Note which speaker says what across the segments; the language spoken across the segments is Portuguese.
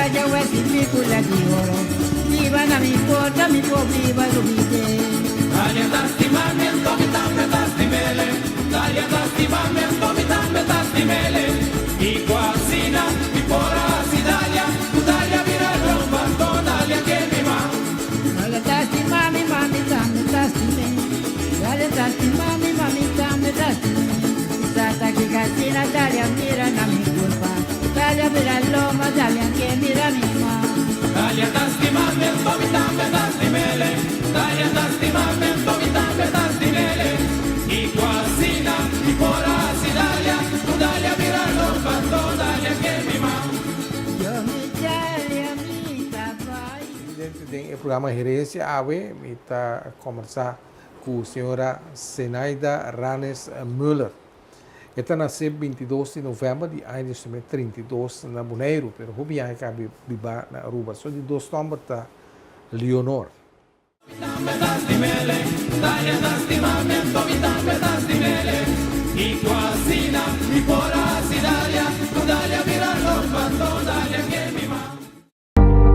Speaker 1: ya wesi mikula di oro. Viva na mi po viva lubite.
Speaker 2: Dalia tasti mame, tomi tambe tasti mele. Dalia tasti mame, tomi tambe tasti mele. I quasina, i pora si dalia. Tu dalia vira romba, to dalia che mi ma.
Speaker 1: Dalia tasti mami, mami tambe tasti me. Dalia tasti mami, mami tambe tasti me. Sata che casina, dalia mira na mi culpa. Dalia mira loma, dalia che mira mi ma.
Speaker 2: Dalia tasti mame, tomi tambe tasti mele. Dalia tasti mame, tomi tambe tasti mele. I quasina, i pora si dalia. Tu dalia vira romba, to dalia che mi ma.
Speaker 1: Yo mi dalia mi tabai.
Speaker 3: Dentro do programa Gerência AWE, está conversar com a senhora Zenaida Ranes Müller. Ela nasceu 22 de novembro de 1932 na Bonaire, mas o que é que vive na Aruba? Só de dois tombos está Leonor.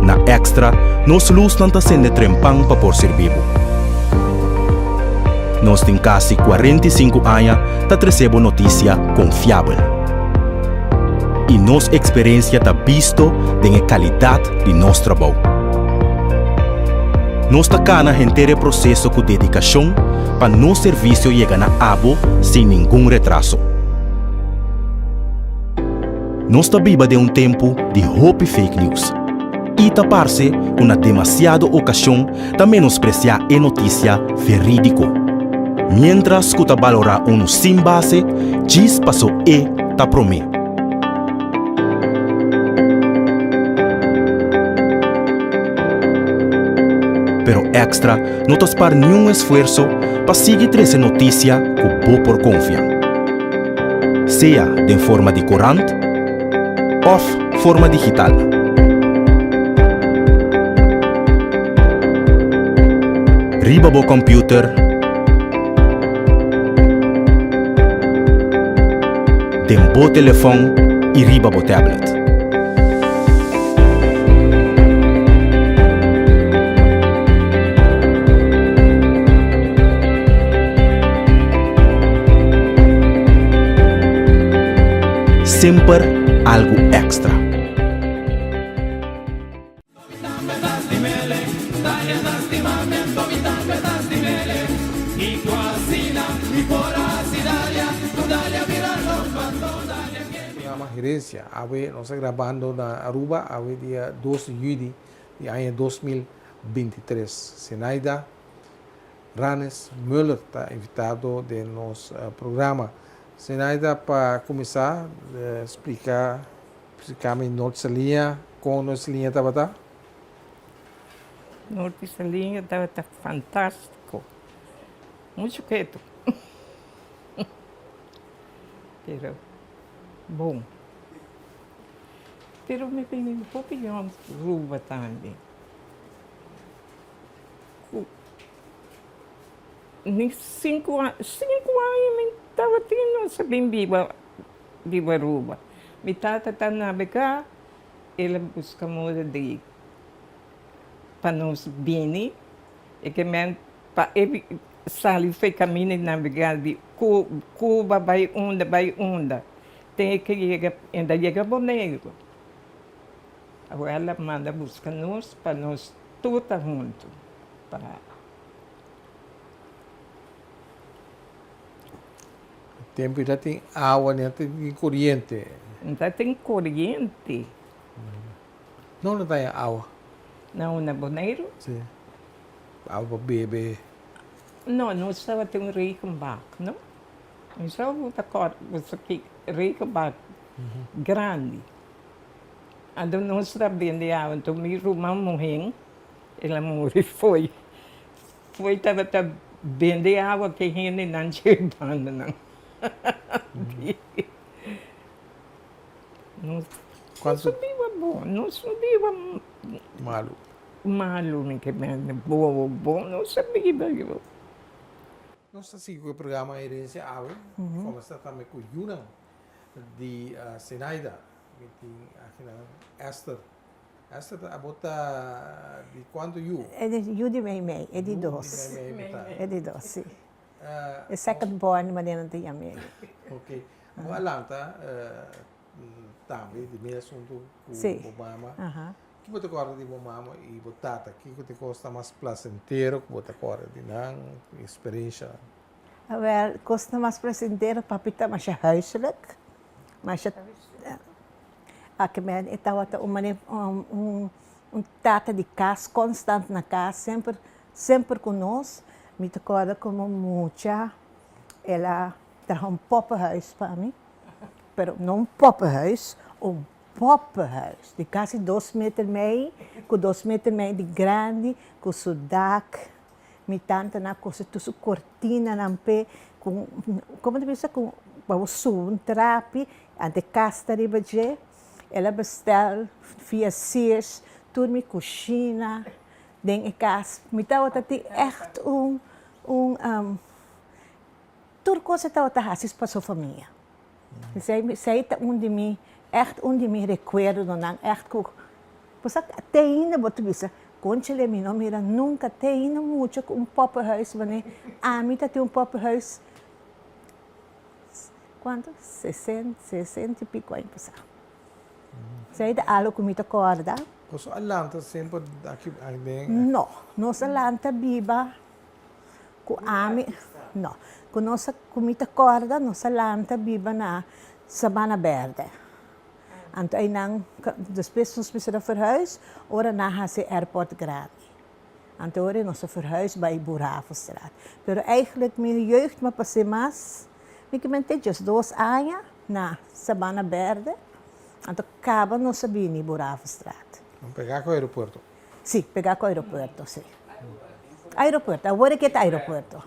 Speaker 4: Na Extra, nós luz não está sendo trempang para por ser vivo. Nós tem quase 45 anos para receber notícia confiável. E nossa experiência está visto da qualidade de nosso trabalho. Nós está cana inteiro processo com dedicação para nosso serviço chegar na abo sem nenhum retraso. Nós está viva de tempo de hope fake news. E tapar-se uma demasiada ocasião de menospreciar a notícia verídico. Mientras que valorar sem base, diz passou e ta promê. Pero Extra não tas par nenhum esforço para seguir trazer notícia com boa por confiança. Seja de forma de corante ou forma digital. Riba bo computer, tem bo telefone e riba bo tablet. Sempre algo extra.
Speaker 3: Gerência AWE, nós estamos gravando na Aruba, AWE dia 12 de julho de ano 2023. Zenaida Ranes Müller está invitado do nosso programa. Zenaida, para começar, explicar nossa linha, como nossa linha estava?
Speaker 5: Nossa linha estava fantástico. Muito quieto. Pero bom. Pero me vem um pouquinho de ruba também. Nem 5 anos eu estava tendo essa bem viva ruba. Me tata está navegar, ela busca moda de para nós bem, e que me para ele sair foi caminho de navegar de Cuba vai onda. Tem que chegar, ainda chega Bonaire. Agora ela manda buscar nós, para nós tudo junto. Para...
Speaker 3: O tempo já tem água, né? Tem corrente.
Speaker 5: Ainda tem corrente.
Speaker 3: Não tem água?
Speaker 5: Não, na Bonaire?
Speaker 3: Sim. Água para beber.
Speaker 5: Não, nós estava tem um Reichenbach, não? Nós estava você aqui, Reichenbach, grande. Então nós estava vendendo água, então meu irmão morreu, ela morreu, foi estava vendendo água que ainda não chegando, não. Não subia bom, não subia malo, nem que bom, não sabia bom.
Speaker 3: Nós estamos seguindo o programa Herência AWE, conversando também com Yuna, de Zenaida, que tem aqui na Esther Essa a botar de quando you?
Speaker 6: É de mei, é de dois. É de dois, sim. É second born, mas não tem amigo.
Speaker 3: Ok. O Alanta também de meio assunto com
Speaker 6: Sim.
Speaker 3: Obama.
Speaker 6: Aham.
Speaker 3: Que você acorda de Obama e botata, que você gosta mais placentero, que você acorda de não experiência.
Speaker 6: Wel, kost mas presenteren papita mas siya huiselijk. Mas siya que men itaw tata de casa, constant na casa, sempre conosco. Me recorda como mucha, ela trajo poppenhuis para mim, pero não poppenhuis, poppenhuis, de quase 2 meter meio, com 2 meter meio de grande, com sudac, mi tanta na coisa tudo cortina na pé, com como diz com um trape, ante casta riba je, ela bestel via Sears, tudo me cozinha, denk ik as, mi tawa tati echt tudo coisa tawa ta hasis para sua família. Sei tá de mim, echt de mim recuerdo não, echt com, pois até ainda boto bisa. Conchele mi não mira nunca tem muito com poppenhuis, wanneer a mim tem poppenhuis. Quanto? 60 e pico anos. Sei da algo que me acorda?
Speaker 3: Koso Alanta sempre aqui ainda.
Speaker 6: Não, nossa Alanta biba com a mim, não. Com nossa comida acorda, nossa Alanta biba na Sabana Verde. En toen depois nós precisamos verhuis, ora na se airport grande. En toen ora nós verhuis bij Boeravenstraat. Pero eigenlijk mijn jeugd me passei mais, ik ben just 2 anos na Sabana Verde. En toen acaba nós bem Boeravenstraat.
Speaker 3: Vamos pegar com o aeroporto.
Speaker 6: Sim, pegar com o aeroporto, sim. Aeroporto, agora que é aeroporto.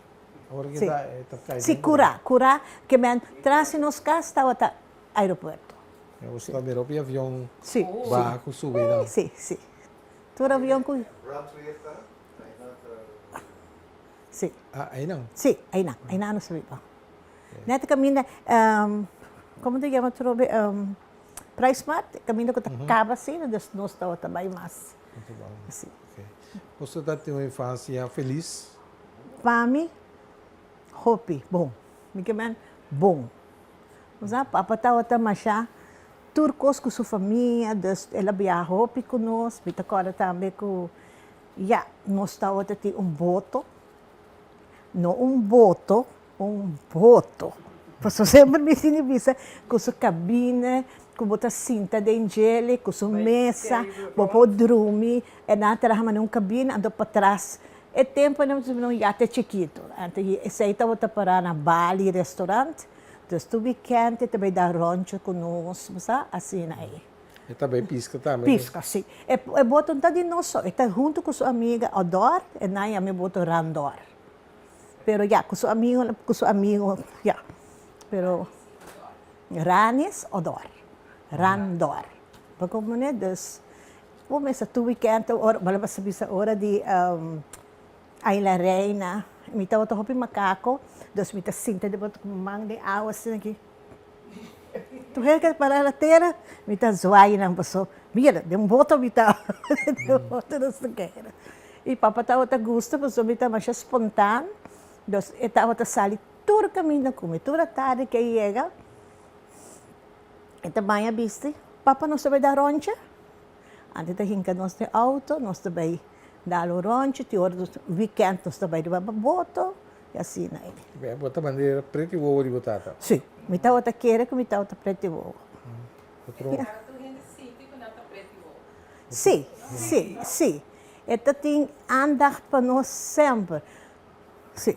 Speaker 3: Agora que
Speaker 6: Sim.
Speaker 3: está
Speaker 6: Sim, cura, que men traz nos casa estava aeroporto.
Speaker 3: Eu estou vendo o avião
Speaker 6: Sim.
Speaker 3: barco subindo.
Speaker 6: Sim, sim. Tu avião com. Sim.
Speaker 3: Ah, aí não.
Speaker 6: Sim, aí não sabe. Neto caminha, como te chama tu Price Mart, caminha com a cava assim, nós estamos também mais.
Speaker 3: Muito bom.
Speaker 6: Assim.
Speaker 3: Okay. Você tem uma infância feliz?
Speaker 6: Para mim, hopi, bom. Me chama bom. Mas a papa estava também já turcos com sua família, ela viajou conosco, me agora também com, nós estávamos a ter boto, não boto, Porque sempre me sinibisa com sua cabine, com a cinta de angele, com sua mesa, com o dormir, e na trabalhar numa cabine, ando para trás. É tempo não ia até chiquito. Então, esse aí estava parar na Bali restaurante. Então, tu weekend também dá rancho conosco, assim aí.
Speaker 3: E também pisca também.
Speaker 6: Pisca, sim. E botam tá de nós, está junto com sua amiga Odor, e naia me botam Randor. Pero com seu amigo, Pero Ranis Odor, Randor. Porque como né, começa tu weekend, wala ba sabi sa hora de Ayla Reina, me estava hopi macaco, dos me sinta de boto mang de awas aqui. Tu herka para a terra, me tá zoai nang paso. Mira, de boto me tá, de boto não se quer. E papa tava tá gusto, paso me tá mais espontâneo, dos estava tá sali todo caminho come, toda tarde que chega. Então banha viste, papa não sabe dar roncha. Antes de hinca nós de auto, nós também dar o roncha, te hora do weekend nós também de boto, e assim aí.
Speaker 3: Bem, bota bandeira preto e ovo de batata.
Speaker 6: Sim, me tá outra queira que me tá outra preto e ovo. Sim, sim, sim. Então tem andar para nós sempre. Sim.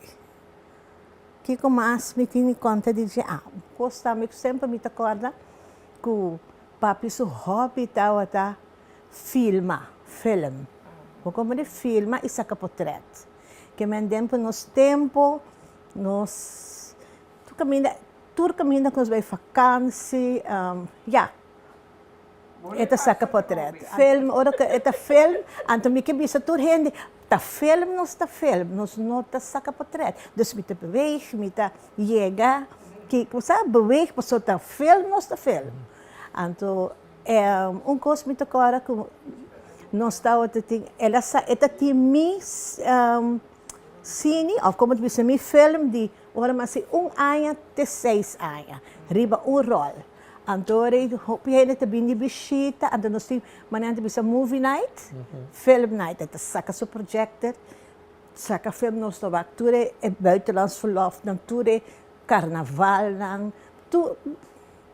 Speaker 6: Que como mais me tinha conta de dizer, gostava sempre me acorda que o papi seu hobby tá film. Como ele filma e saca portrait. Que me tempo nos tempo, nos tudo caminha com os vai vacância, Eta saca portrait. Film, ora que eta film, então me que bisa tudo rende. Ta film, nós não ta saca portrait. Dus me te beweeg, me ta chega, que você beweeg, pessoa ta film, nós ta film. Então, coisa me te agora que nós estávamos, ela tinha cine, ou como diz, mi film de, ora mas ano até 6 anos, riba rol. Antore, hopiene te bindi bisita, ando nós temos, manhã bisa movie night, film night, het saca seu projector, saca film nós to bak, ture e buitenlands verlof, dan ture carnaval, dan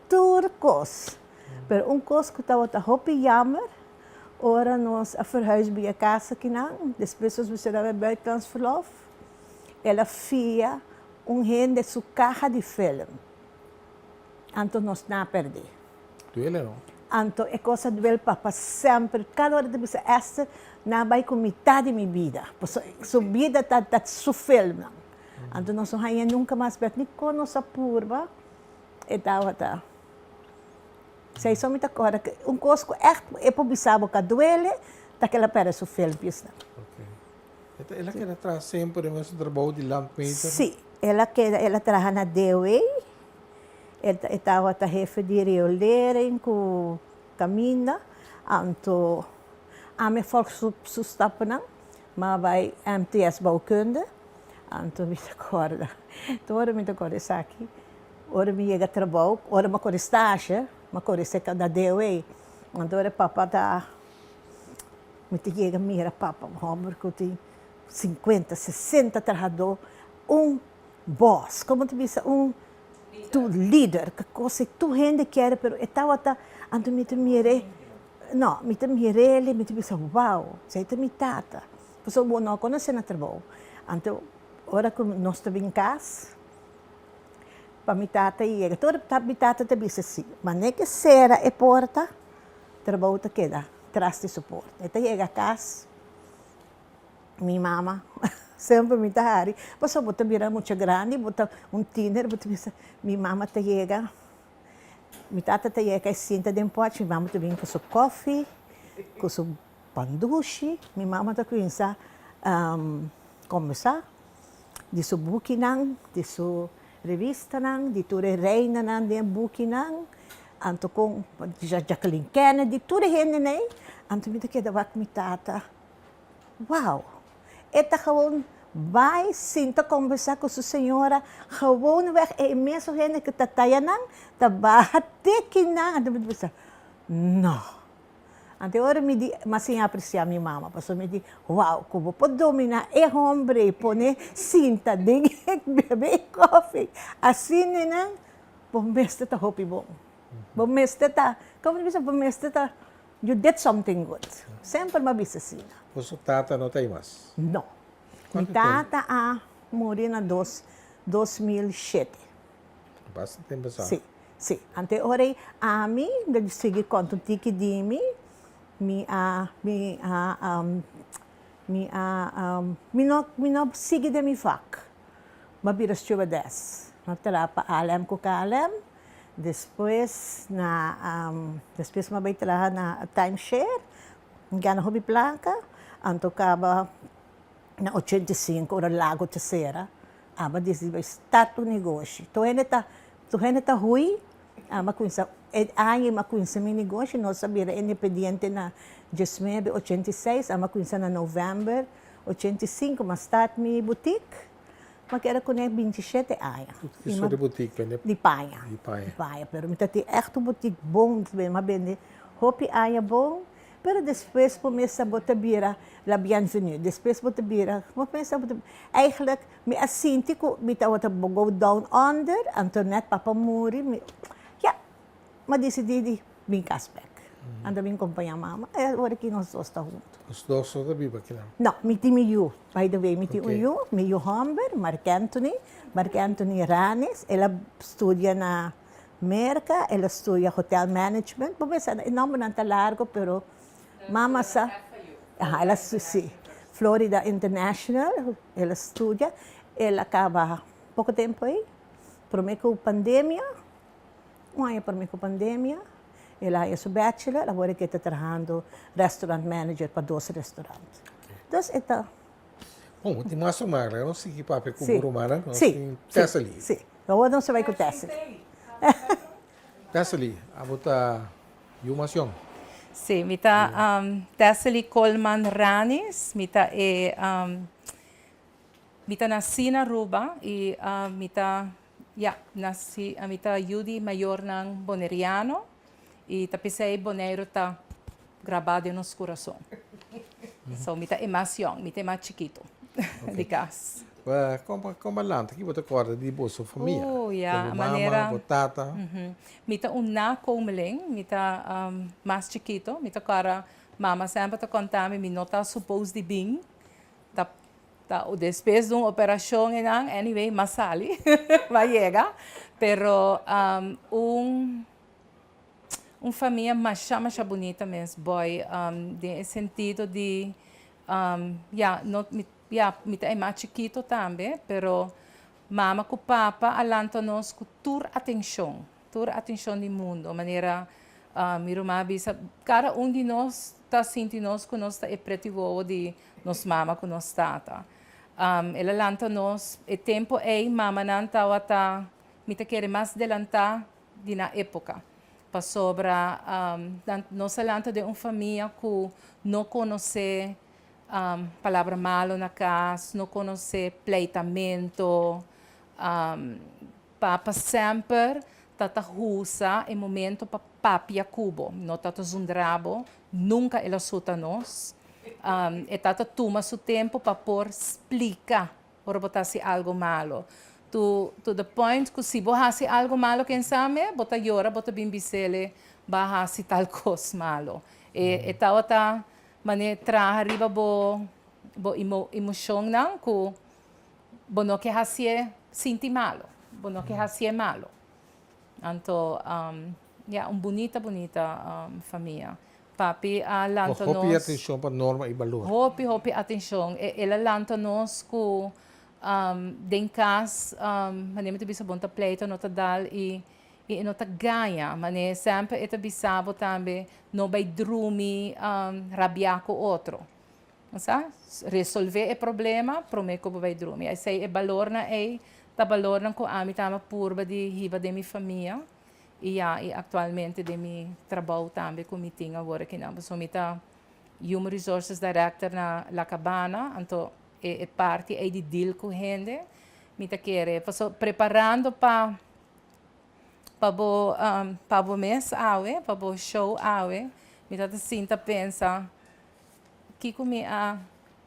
Speaker 6: ture kos. Pero kos que estava hopi jammer, ora nós a verhuis bij a casa kinang, depois nós bisa daar buitenlands verlof, ela fia hen de sua caja de film. Anto nós não perdi.
Speaker 3: Duele, não?
Speaker 6: Anto é coisa duele para sempre. Cada hora de bisa esta na vai com metade de minha vida. Sua vida está su film. Anto nós não nunca mais perto nem com nossa purba. E tá. Sei só muita coisa que coisa que é publicado que duele, daquela pera su film pisna.
Speaker 3: Okay. Ela quer atrás sempre o seu trabalho de lampmeter?
Speaker 6: Sim, ela trabalha na DOA. Estava a jefe de riolering com caminha, anto a me volk sustappen, maar bij MTS bouwkunde, anto me acorda. Toen me acorda aqui, ora me chega trabalho, ora me acorda estágio, me acorda seca da DOE, anto ora papa da, me chega mira papa, homem que tem 50, 60 trabalhadores, boss, como te diz, tu líder, que coisa tu gente quer, pero estava ando me mire, não, me mire ele, me disse, uau, sei te me tata, pois eu não conheço na trabalho, então, ora que nós estamos em casa, para me tata e ele, toda me tata te disse assim, mas nem que será a porta, trabalho te queda, traz de suporte, então chega a casa, minha mama sempre me tahari. Mas eu botar mira muito grande, botar tiner, botar minha mama te chega, minha tata te chega e senta dentro pote, minha mama te vem com seu coffee, com seu pandushi, minha mama te começa começar de seu book nang, de sua revista nang, de tua reina nang, de book nang, anto com Jacqueline Kennedy, tudo gente né, anto me te queda vak minha tata, wow. Eta gewoon vai sinta conversar com sua senhora, gewoon weg é imenso gente que tataya nang, tabate kinang, ando me diz, não. Ante ora me di, mas sem apreciar minha mama, passou me di, wow, como pode dominar é homem, pone cinta, ding, bebe coffee, assim nang, bom mestre tá hopi bom, bom mestre tá, como diz, bom mestre tá, you did something good, sempre mabisa assim.
Speaker 3: O seu tata não tem mais?
Speaker 6: Não. Minha tata morreu em 2007.
Speaker 3: Bastante tempo já.
Speaker 6: Sim, sim. Ante ora a mim, de seguir conto tiki de mim, não sigue de minha fac. Mas vira stewardess. Não terá para alem com alem. Depois depois me vai trabalhar na timeshare, na hobby blanca. Anto acaba na 85, ora Lago Terceira, aba disse vai start o negócio. Tu ainda tá ruim, ama com isso, ma com isso meu negócio, nós sabia independente na 86, ama com isso na novembro 85, mas start mi boutique, mas era com 27 anos.
Speaker 3: Isso de boutique, né?
Speaker 6: De paia.
Speaker 3: De paia.
Speaker 6: De paia, pero me tati echt um boutique bom, mas bem, hopi aia bom. Pero depois começa a botar bira la bienvenue. Depois botar bira, começa a botar. Eigenlijk me assinti ko bitaw ta go down under, Antoinette Papa Muri. Ja, mas decidi bem casback. Anda bem acompanhar mama. Agora que nós dois está junto.
Speaker 3: Os dois são da Bíblia aqui não?
Speaker 6: Não, me tem you. By the way, me tem you, Humber, Mark Anthony Ranes. Ela estudia na América, ela estudia hotel management. Começa, não não tá largo, pero mama sa, ela sim, Florida International, ela estuda, ela acaba pouco tempo aí, por meio com pandemia, ela é sua bachelor, agora que está trabalhando restaurant manager para 2 restaurantes. Então,
Speaker 3: bom, tem mais uma, não sei que papo com o Romana,
Speaker 6: sim,
Speaker 3: testa ali.
Speaker 6: Sim, agora não se vai com testa.
Speaker 3: Testa ali, a botar Yumasion.
Speaker 7: Sì, mita Tesseli Coleman Ranis, mita nasi na Aruba e mita Yudi Mayor ng Boneriano e tapisay Bonero ta grabado nos coração. So mita é mais young, mita é mais chiquito, de cas.
Speaker 3: Como lá, aqui você acorda de boa sua família.
Speaker 7: Oh, yeah,
Speaker 3: Como
Speaker 7: a maneira...
Speaker 3: mama, tata.
Speaker 7: Mita na comeleng, mita mais chiquito, mita cara mama sempre ta contame, mi nota supposed de bing, o depois de uma operação anyway, masali, vai chegar, pero família mais bonita mesmo, boy, de sentido de, mita é mais chiquito também, pero mama com papa alanto-nos com tur atenção do mundo, maneira, mirumabisa, cada de nós está sentindo que nós está pretivo de nos mama com nos tata. Ela alanto-nos, e tempo mama não tá, mita quer mais adelantar de na época. Para sobra, nós alanto de uma família que não conhece palavra malo na casa, não conhece pleitamento, papa sempre tata usa em momento para papia cubo, não tata zundrabo, nunca ela suta nós, e tata toma seu tempo para por explicar, para botar se algo malo. To the point que se você algo malo, quem sabe, bota llora, bota bimbicele, baha se tal coisa malo. E tal tá, mané tra arriba bo emoção não, que bo não que hasie sinti malo, bo não que hasie malo. Então, bonita família. Papi lanto nos.
Speaker 3: Hopi atenção para norma e valor.
Speaker 7: Hopi atenção. Ela lanto nos que den cas, mané mito bisa bonta pleito nota dal e nota ganha, mané sempre eta bisabo também no vai drumi rabiar com outro. Sa? Resolver o problema, prometo que vai drumi. Aí sei valor na tá valor na com a mi tama purba de riba de minha família e atualmente de mi trabalho também com mi tinha agora que não, so mi tá Human Resources Director na La Cabana, então é parte de deal com gente, me tá querer, preparando para o mês awe, para o show awe, me tá sinta pensa que comi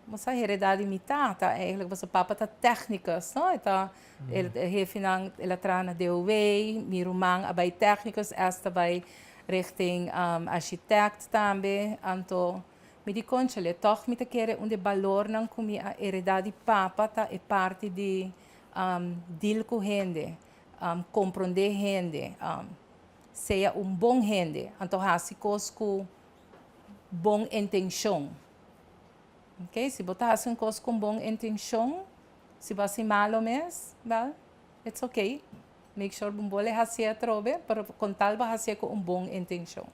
Speaker 7: moça heredade me tá eigenlijk was papa tá técnicas, não? Então ela traz na DOE, meu irmão abai técnicas, esta vai richting architect também, então me di conchele, toch me te querer onde valor não comi a heredade papa tá é parte de deal com gente, compreender gente, seja bom gente, então hasi coisas com bom intenção. Ok? Se botar assim coisas com boa intenção, se você malo mesmo, well, it's okay. Make sure que você faça trobe, para contar você com boa intenção.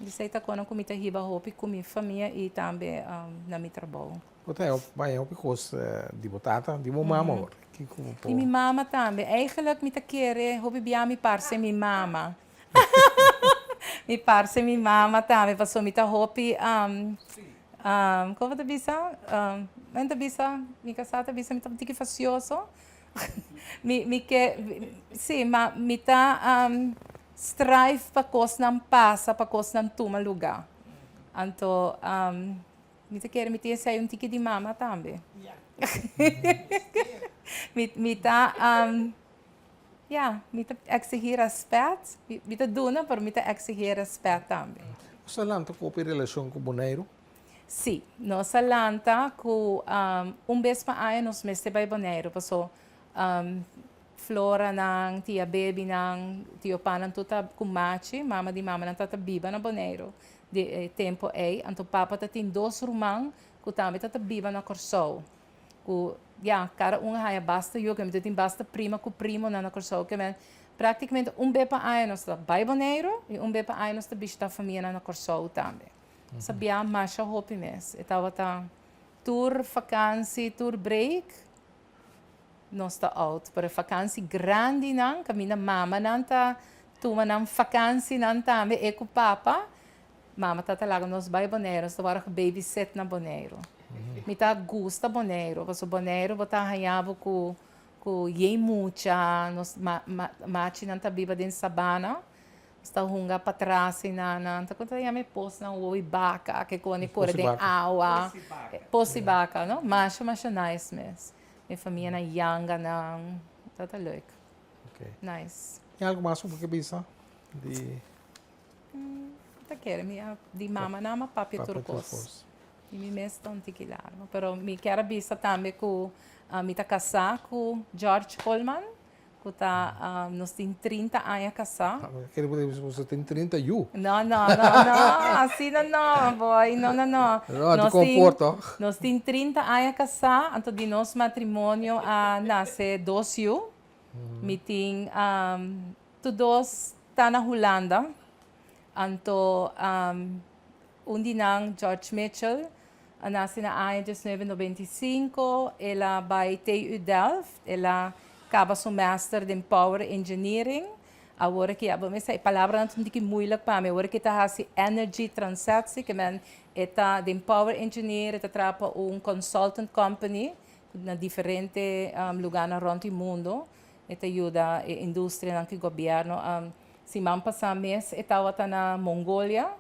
Speaker 7: Isso está quando eu me riba hopi com minha família e também na meu trabalho.
Speaker 3: Você vai ao picos de botata, de uma mama.
Speaker 7: E minha mama também. Eigenlijk me querer hopi bia mi parce minha mama. Mi parce minha mama também, passou me hopi como te bisa? Mente bisa, mi casata bisa, mi tá tiki facioso. Sim, mas mi tá strive para coisa não passa, para coisa não toma lugar. Então, mi tá quer mi ter sair tiki de mama também. Mi tá exigir respeito, mi tá dona, mas mi tá exigir respeito também.
Speaker 3: Você lá tem uma relação com o Boneiro?
Speaker 7: Sim, nós lanta com vez para aí nós mestre vai Boneiro, passou Flora nang tia baby nang tio panan tuta kumachi, mama di mama nang tata biba na Boneiro de tempo anto papa tem 2 irmãos que também tata biba na Corsou. Cada haya basta eu que me tem basta prima com primo na Corsou que praticamente vez para aí nós tá vai Boneiro e vez para aí nós tá bicho da família na Corsou também. Sabia mais a hopi mes. Estava tá tour vakantie, tour break. Nós tá out para vakantie grande não, que minha mama não tá toma não vakantie não também com papa. mama tá talaga nos bai Bonaire, nós tava babysit na Bonaire. Me tá gusta Bonaire, porque Bonaire botar hanhavo com yei mucha, nos mati não tá biba dentro sabana. Está hunga para trás na tá conta me pos na uibaca que quando corre de água possibaca não macho nice mes minha família na yanga não tá leuk
Speaker 3: Ok.
Speaker 7: nice
Speaker 3: Tem algo mais sobre o que pensa? De
Speaker 7: tá quero minha de mama na ma papi
Speaker 3: Papa
Speaker 7: turcos
Speaker 3: Turcos.
Speaker 7: e me mes tão tiquilar pero me quero bisa também com me tá casar com George Coleman que tá nós tem 30 anos casar.
Speaker 3: Quer dizer, você tem 30 you.
Speaker 7: Não, assim não, boy, não.
Speaker 3: Não, te comporta.
Speaker 7: Nós temos 30 anos casar, então de nosso matrimônio nasce 2 anos. Me tem, todos estão na Holanda. Então, George Mitchell, nasce na ano 1995, ela vai TU Delft, ela acaba seu master em Power Engineering. Agora que a palavra não é muito para mim, agora que está assim energy transaction, que man está em Power Engineer, está trabalhando consultant company na diferentes lugares around o mundo, está ajuda a indústria e governo. Se man passar mês, estava na Mongolia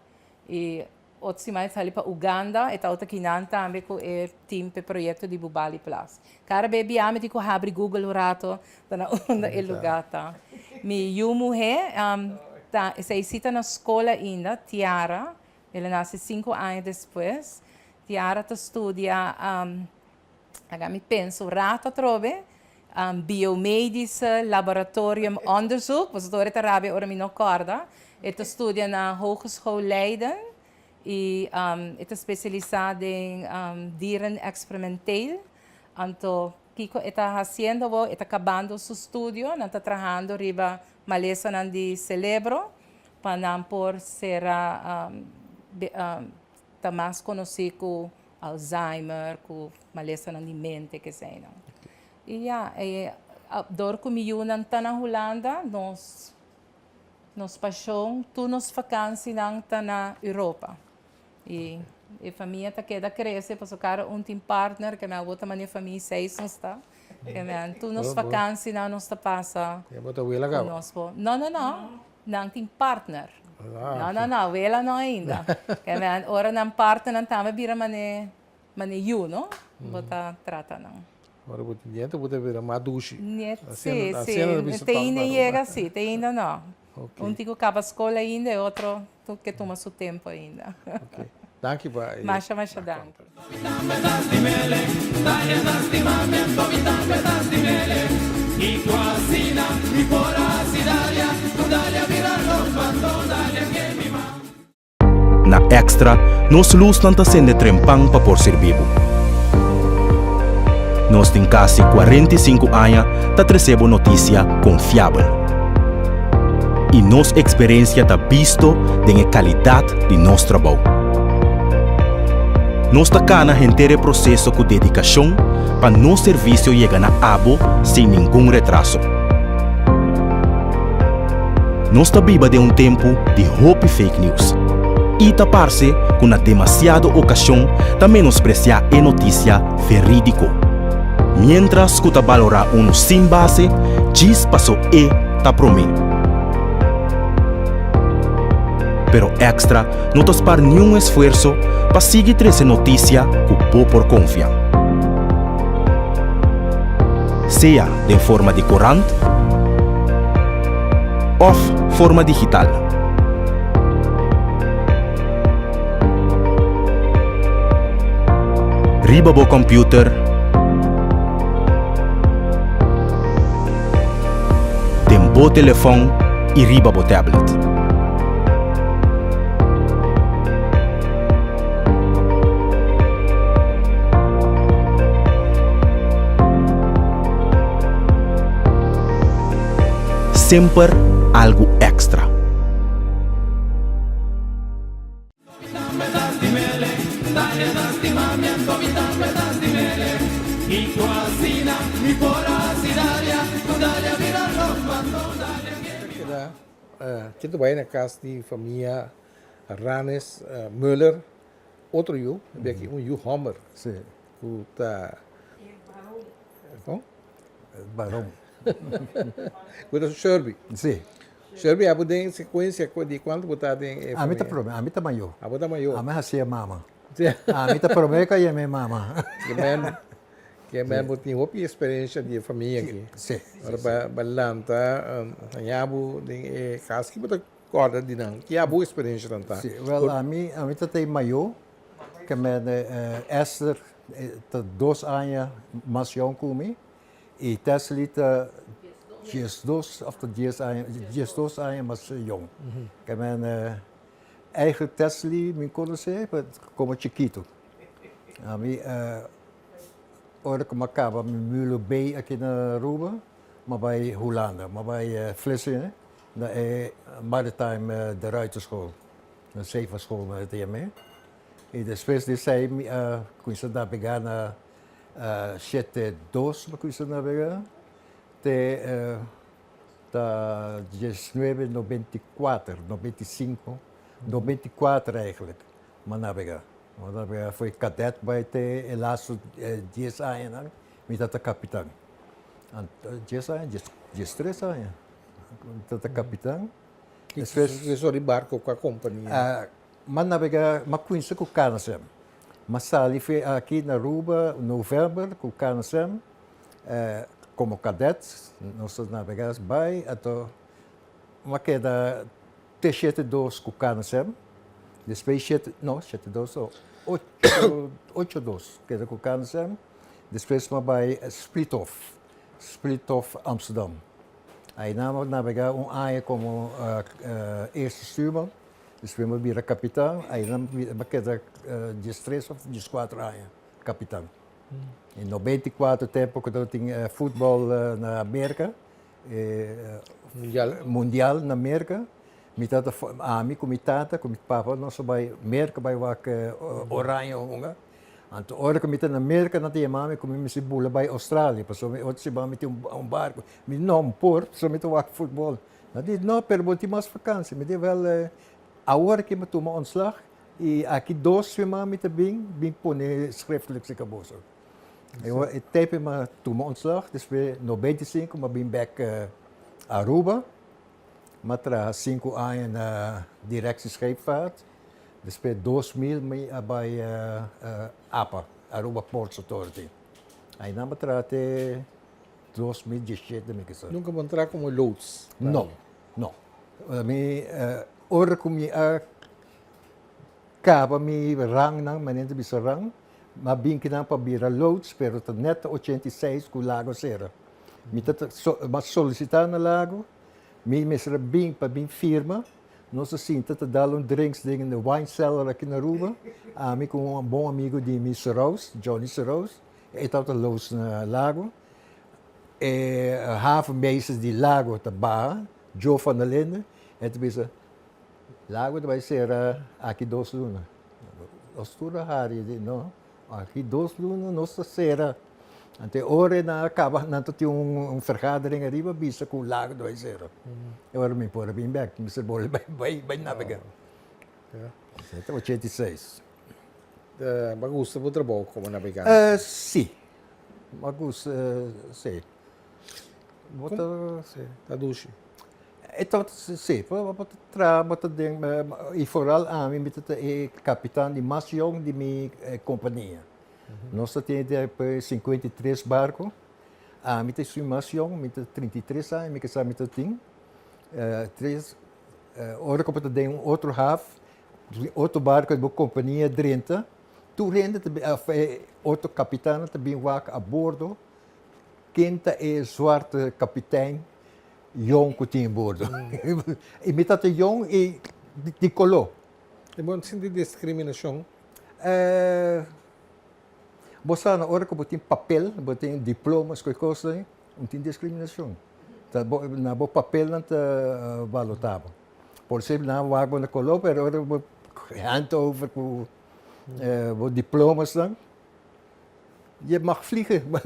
Speaker 7: e outros mais ali para Uganda, estava aqui também com o time para o projeto de Bubali Plus. Cara, baby, me digo abre Google o rato, na onda e lugar tá. Minha mulher, se está na escola ainda, Tiara, ela nasce 5 anos depois. Tiara estudia, me penso, rato trove, biomedische laboratorium onderzoek, was door het Arabië ora me não corda. Ela estudia na Hogeschool Leiden. E está especializada em dieren experimental. Então, Kiko está fazendo, está acabando seu estudo, está trabalhando riba maleza de cerebro, para não por ser tá mais conhecido com Alzheimer, com maleza de mente, que sei não. E dor comigo não está na Holanda, nos paixão, tu nos vacances não está na Europa. E a família está queda cresce, porque o cara tem partner, que minha outra minha família 6 não está. Que tu nos vacances não nos passa. Não tem partner. Não, ela não ainda. Que ora não partner não tá, mas vira mane you, não? Bota trata não.
Speaker 3: Agora vou ter vou ver madushi.
Speaker 7: Sim, tem ainda chega assim, tem ainda não. Um tico acaba a escola ainda, e outro que toma seu tempo ainda.
Speaker 3: Ok. Danke, vai.
Speaker 7: Masha, danke.
Speaker 4: Na Extra, nós luz não está sendo trempang para por ser vivo. Nós tem quase 45 anos para receber notícia confiável. E nossa experiência está visto da qualidade de nosso trabalho. Nós está na inteiro processo com dedicação para nosso serviço chegar na abo sem nenhum retraso. Nós está viva de tempo de hope fake news. E tapar-se com na demasiada ocasião de menospreciar a notícia verídico. Mientras que está valorar sem base, diz passou e está prometo. Pero Extra não tospar nenhum esforço para seguir essa notícia que por confiar. Seja de forma de corante ou forma digital. Riba bo computer, tem bo telefone e riba bo tablet. Sempre algo extra.
Speaker 3: Kita baik na casa de família Ranes Müller, outro you, havia aqui you Homer,
Speaker 8: Sim.
Speaker 3: que tá... Bom?
Speaker 8: Barão.
Speaker 3: Cuida do Sherby.
Speaker 8: Sim.
Speaker 3: Sherby, a tem sequência de quanto botar em
Speaker 8: A mim tá problema, a mim tá maior.
Speaker 3: A botar maior.
Speaker 8: A mim assim mama. A mim tá problema que é minha mama.
Speaker 3: Que é mesmo tem outra experiência de família aqui.
Speaker 8: Sim.
Speaker 3: Agora para lanta, anhabo de casa que botar corda de não. Que é a boa experiência tanto.
Speaker 8: Sim. Well, a mim tá tem maior que men Esther tá 2 anos mais jong comigo e Tesla tá 2 of the 10 anos mais jong. Que men eigenlijk Tesla me conhece como chiquito. A mim ora que acaba Mulo Bay aqui na Aruba, mas vai Holanda, mas vai Vlissingen, na Maritime de Ruiterschool, na Zeevaartschool met TME. E depois disso aí, comecei a navegar na 72, mas comecei a navegar até 1994, 95, 94 eigenlijk, maar navegar. Want dan foi cadet bij de laatste 10 anos, met dat de kapitein. En 10 anos, 3 anos, dat de kapitein.
Speaker 3: Professor de barco com a companhia.
Speaker 8: Maar navegar, maar conheço com o Canasem. Mas sali foi aqui na Aruba, em novembro, com o Canasem, como cadet, nós navegamos bem, até uma queda T72 com o Canasem. Depois 72, 82, que é com o Canasem. Depois vai Splitoff Amsterdam. Aí nós navegamos ano como eerste stuurman. Depois we vira capitão. Aí nós queda 3 ou 4 anos capitão. Em 94 tempo que eu tinha futebol na América, mundial na América. Mitata ami komitata komit papa nós vai América vai wak oranje honga. Anto ora komita na América na tia mami komi se bula vai Austrália, passo me outro se ba mit barco. Mi não por, so mit wak futebol. Na dit no per boti mas vakansie, met wel a hora que me toma ontslag e aqui 2 mami te bing pone schriftelijk se kaboso. Eu tepe ma toma ontslag, depois 95 ma bin back Aruba. Matra 5 anos na direção scheepvaart. Depois 2000 bij APA, Aruba Ports Authority. Aí na matra até 2017 me que
Speaker 3: Nunca vou entrar como loads.
Speaker 8: Não. Ora como acaba mi rang nang manente bisa rang, mabing kinang pabira loads pero net 86 com Lago Serra. Mas solicitar na Lago. Mesra bem para bem firma, nós assim tenta dar drinks ding no wine cellar aqui na Aruba, com bom amigo de Mr. Rose, Johnny Rose, e estava los na Lago, e havenmeesters de Lago te Barra, Joe van der Linden, e te bisa Lago vai ser aqui 2 lunas, ostura hari não, aqui 2 lunas nossa será. Ante ore na acaba nanto tinha vergadering arriba bisa com Lago do Zero. Eu era me por bem back, Mr. Bol vai navegar. Até 86.
Speaker 3: Bagus vou trabalhar como navegar.
Speaker 8: Sim. Bagus, sim. Bota,
Speaker 3: Traduz.
Speaker 8: Então, sim, bota ding e vooral aan me met de kapitein die mas jong die minha companhia. Nós temos 53 barcos, a mim tem mais jong, mim tem 33 anos, mim que sabe mim tem 3. Ora que tem outro half, outro barco de companhia 30. Tu rende outro capitão também vai a bordo. Quinta é zwarte kapitein, jong que tem a bordo. E mim tá jong e de color.
Speaker 3: É bom sentir discriminação.
Speaker 8: Você na hora que você tem papel, você tem diplomas, qualquer coisa, não tem discriminação. Na bo papel não está valutado. Por exemplo, na água na Colômbia, agora você hand over com diplomas dan. Je mag vliegen, maar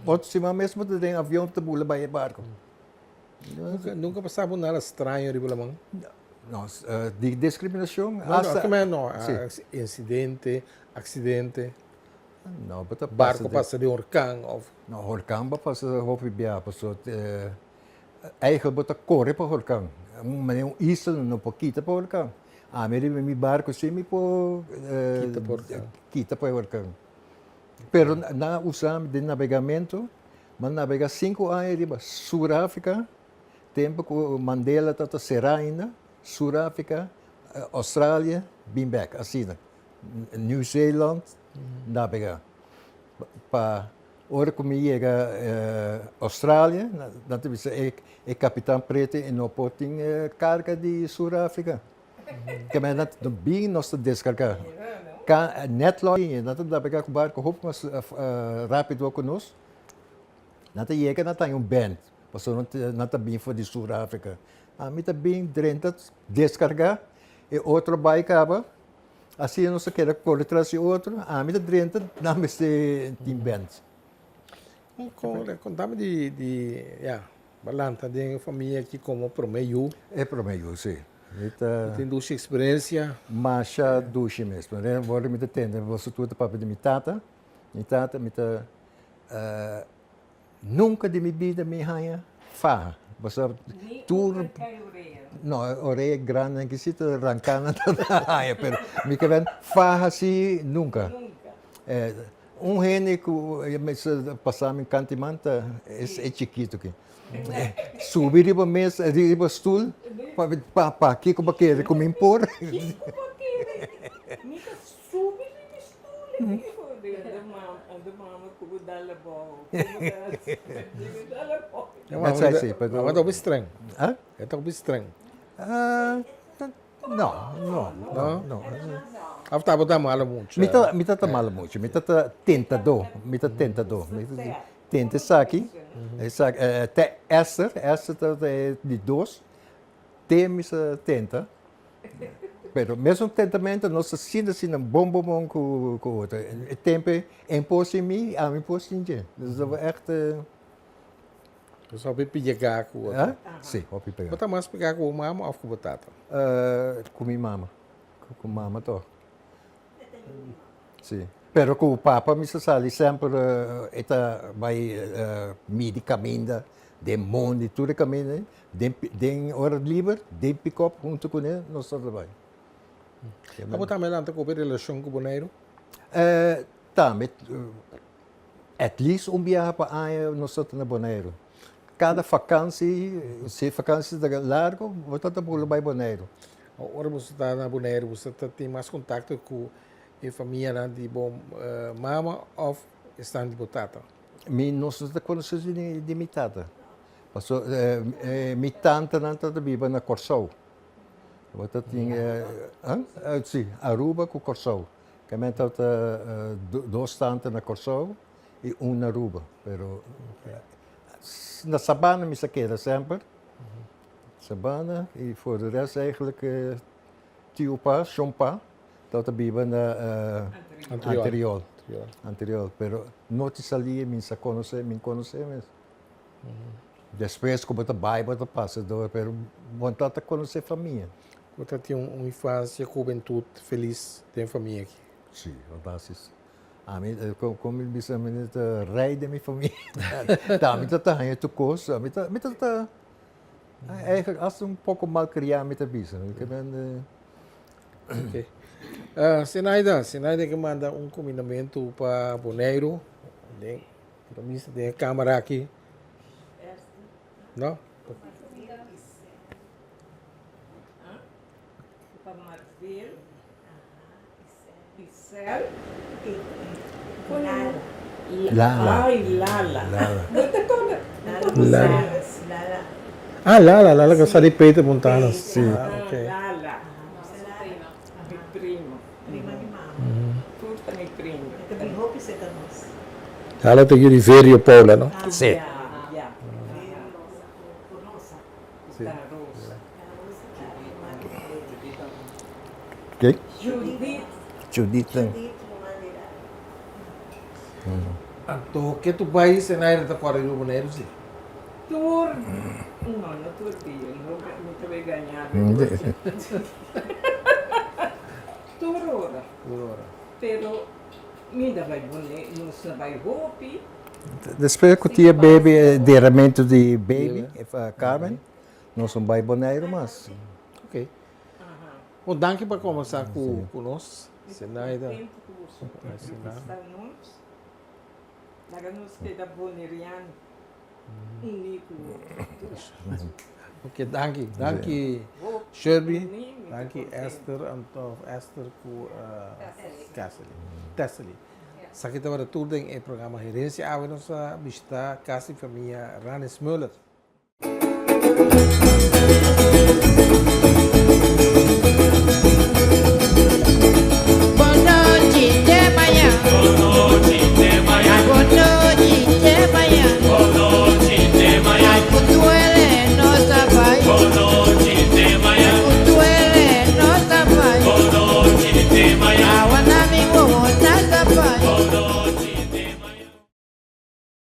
Speaker 8: wat ze maar mesmo te den avião te bula bij je barco.
Speaker 3: Nunca passava nada estranho ali pela mão.
Speaker 8: No, di discriminação
Speaker 3: Não, não, como é não?
Speaker 8: Sim.
Speaker 3: Incidente, acidente,
Speaker 8: Não, bota
Speaker 3: barco passa de orkan of...
Speaker 8: No, Horkang ba pas hopi biya pa so eigenlijk bota corre pa Horkang. Mas um isla no poquita pa Horkang. Ah, mi barco semi po
Speaker 3: Kita pa Horkang.
Speaker 8: kita pa Horkang. Pero na usam de navegamento, man navega 5 anos de Suráfrica, tempo que Mandela tata será ainda, Suráfrica, Austrália, bem back, assim, New Zealand, navega. Pa hora que me chega Austrália, dan é capitão preto e não pode carga de Suráfrica. Que men dat de bem nós descarga. Net log, dat da pegar com barco roupa mas rápido conosco. Nata chega nata band, passou nata bem for de Suráfrica. A mim tá bem drenta descargar e outro vai acaba. Assim não se quer correr atrás de outro. A mim tá drenta na messe team band.
Speaker 3: Contame balanta de família que como promeio,
Speaker 8: É para mim, sim.
Speaker 3: tem duas experiência,
Speaker 8: Mas já duche mesmo. Agora me detendo, você tudo para de minha tata, nunca de minha vida me raia farra. Você tudo não, orelha grande que se arrancando da raia, pero me que vem farra assim nunca. Rene que passar em cantimanta é chiquito aqui. Subir riba mesa, riba stoel, pa aqui como que como impor. Mas é assim,
Speaker 3: mas é um estranho.
Speaker 8: Hã?
Speaker 3: É um estranho.
Speaker 8: Não.
Speaker 3: After botar mala muito.
Speaker 8: Me tá mal muito, me tá tentador. Tenta saque, até essa de dois, tem tenta. Pero mesmo tentamento, nós sinta assim um bom com o outro. O tempo é imposto em mim, a mim imposto em ti. Dus é echt.
Speaker 3: Só para pegar com o outro.
Speaker 8: Sim, vou pegar.
Speaker 3: Botar mais pegar com o mama ou com o batata?
Speaker 8: Com minha mama. Com mama, tô. Sim. Pero com o papa, me sali sempre vai medicamento, de monde, tudo caminho, de hora livre, de pick-up junto com ele, nós trabalhamos.
Speaker 3: Como também lá com a relação com o boneiro?
Speaker 8: Tá, at least viagem para aí nós estamos na Bonaire. Cada vacância, se vacância é larga, vou estar para Bonaire.
Speaker 3: Agora você está na boneiro, você tem mais contato com a família de bom mama ou estão de batata?
Speaker 8: Nós estamos conhecendo de minha tata. Passou, minha tanta não está viva na Corsou. Você tinha, sim, Aruba com Corsou. Que me está dois tantas na Corsou e na Aruba. Pero na Sabana me saqueira sempre. Sabana e voor de rest eigenlijk Tiupa, Chompa, dat de Biba na anterior. Pero não te salia, me conhecer mesmo. Depois, como eu bairro, eu passo, pero vontade de conhecer a família.
Speaker 3: Você tem uma infância, juventude feliz, tem família aqui?
Speaker 8: Sim, fantástico. A mim, como ele disse, a mim é rei da minha família. Tá, a mim tá ranha tu coisa, a mim tá eigenlijk als een pouco mal criado met de bisa.
Speaker 3: Ok. Sinaida que manda combinamento para Bonaire, tem câmera aqui. Não?
Speaker 5: Para Marfil, Picel,
Speaker 8: Lala.
Speaker 3: Lala, que sai de peito montana. Sim. Ok.
Speaker 5: Lala. Mi primo. Tutta mi primo.
Speaker 3: Lala tem que Riverio Paula, não?
Speaker 8: Sim.
Speaker 5: Yeah. Sta rosa.
Speaker 8: Ok?
Speaker 5: Judith.
Speaker 3: Então, que tu país Sinaida está fora do Bonaire, sim?
Speaker 5: Tour. Não, no outro dia, não vai ganhar.
Speaker 8: Hindi.
Speaker 5: Turora.
Speaker 3: Aurora.
Speaker 5: Pero, minda vai bonito, não se vai roupi.
Speaker 8: Depois que tinha baby, derramento de baby, Carmen, nós não vai boneiro mais.
Speaker 3: Ok. Bom, danke para conversar conosco. Senaida.
Speaker 5: Está nós. Naga nos queda boneriano. Único.
Speaker 3: Ok, danke Shelby, danke Esther, Esther ku Tessely. Sa kita pada tour deng programa Herência Ave nossa visita Casa e Família Ranes Müller.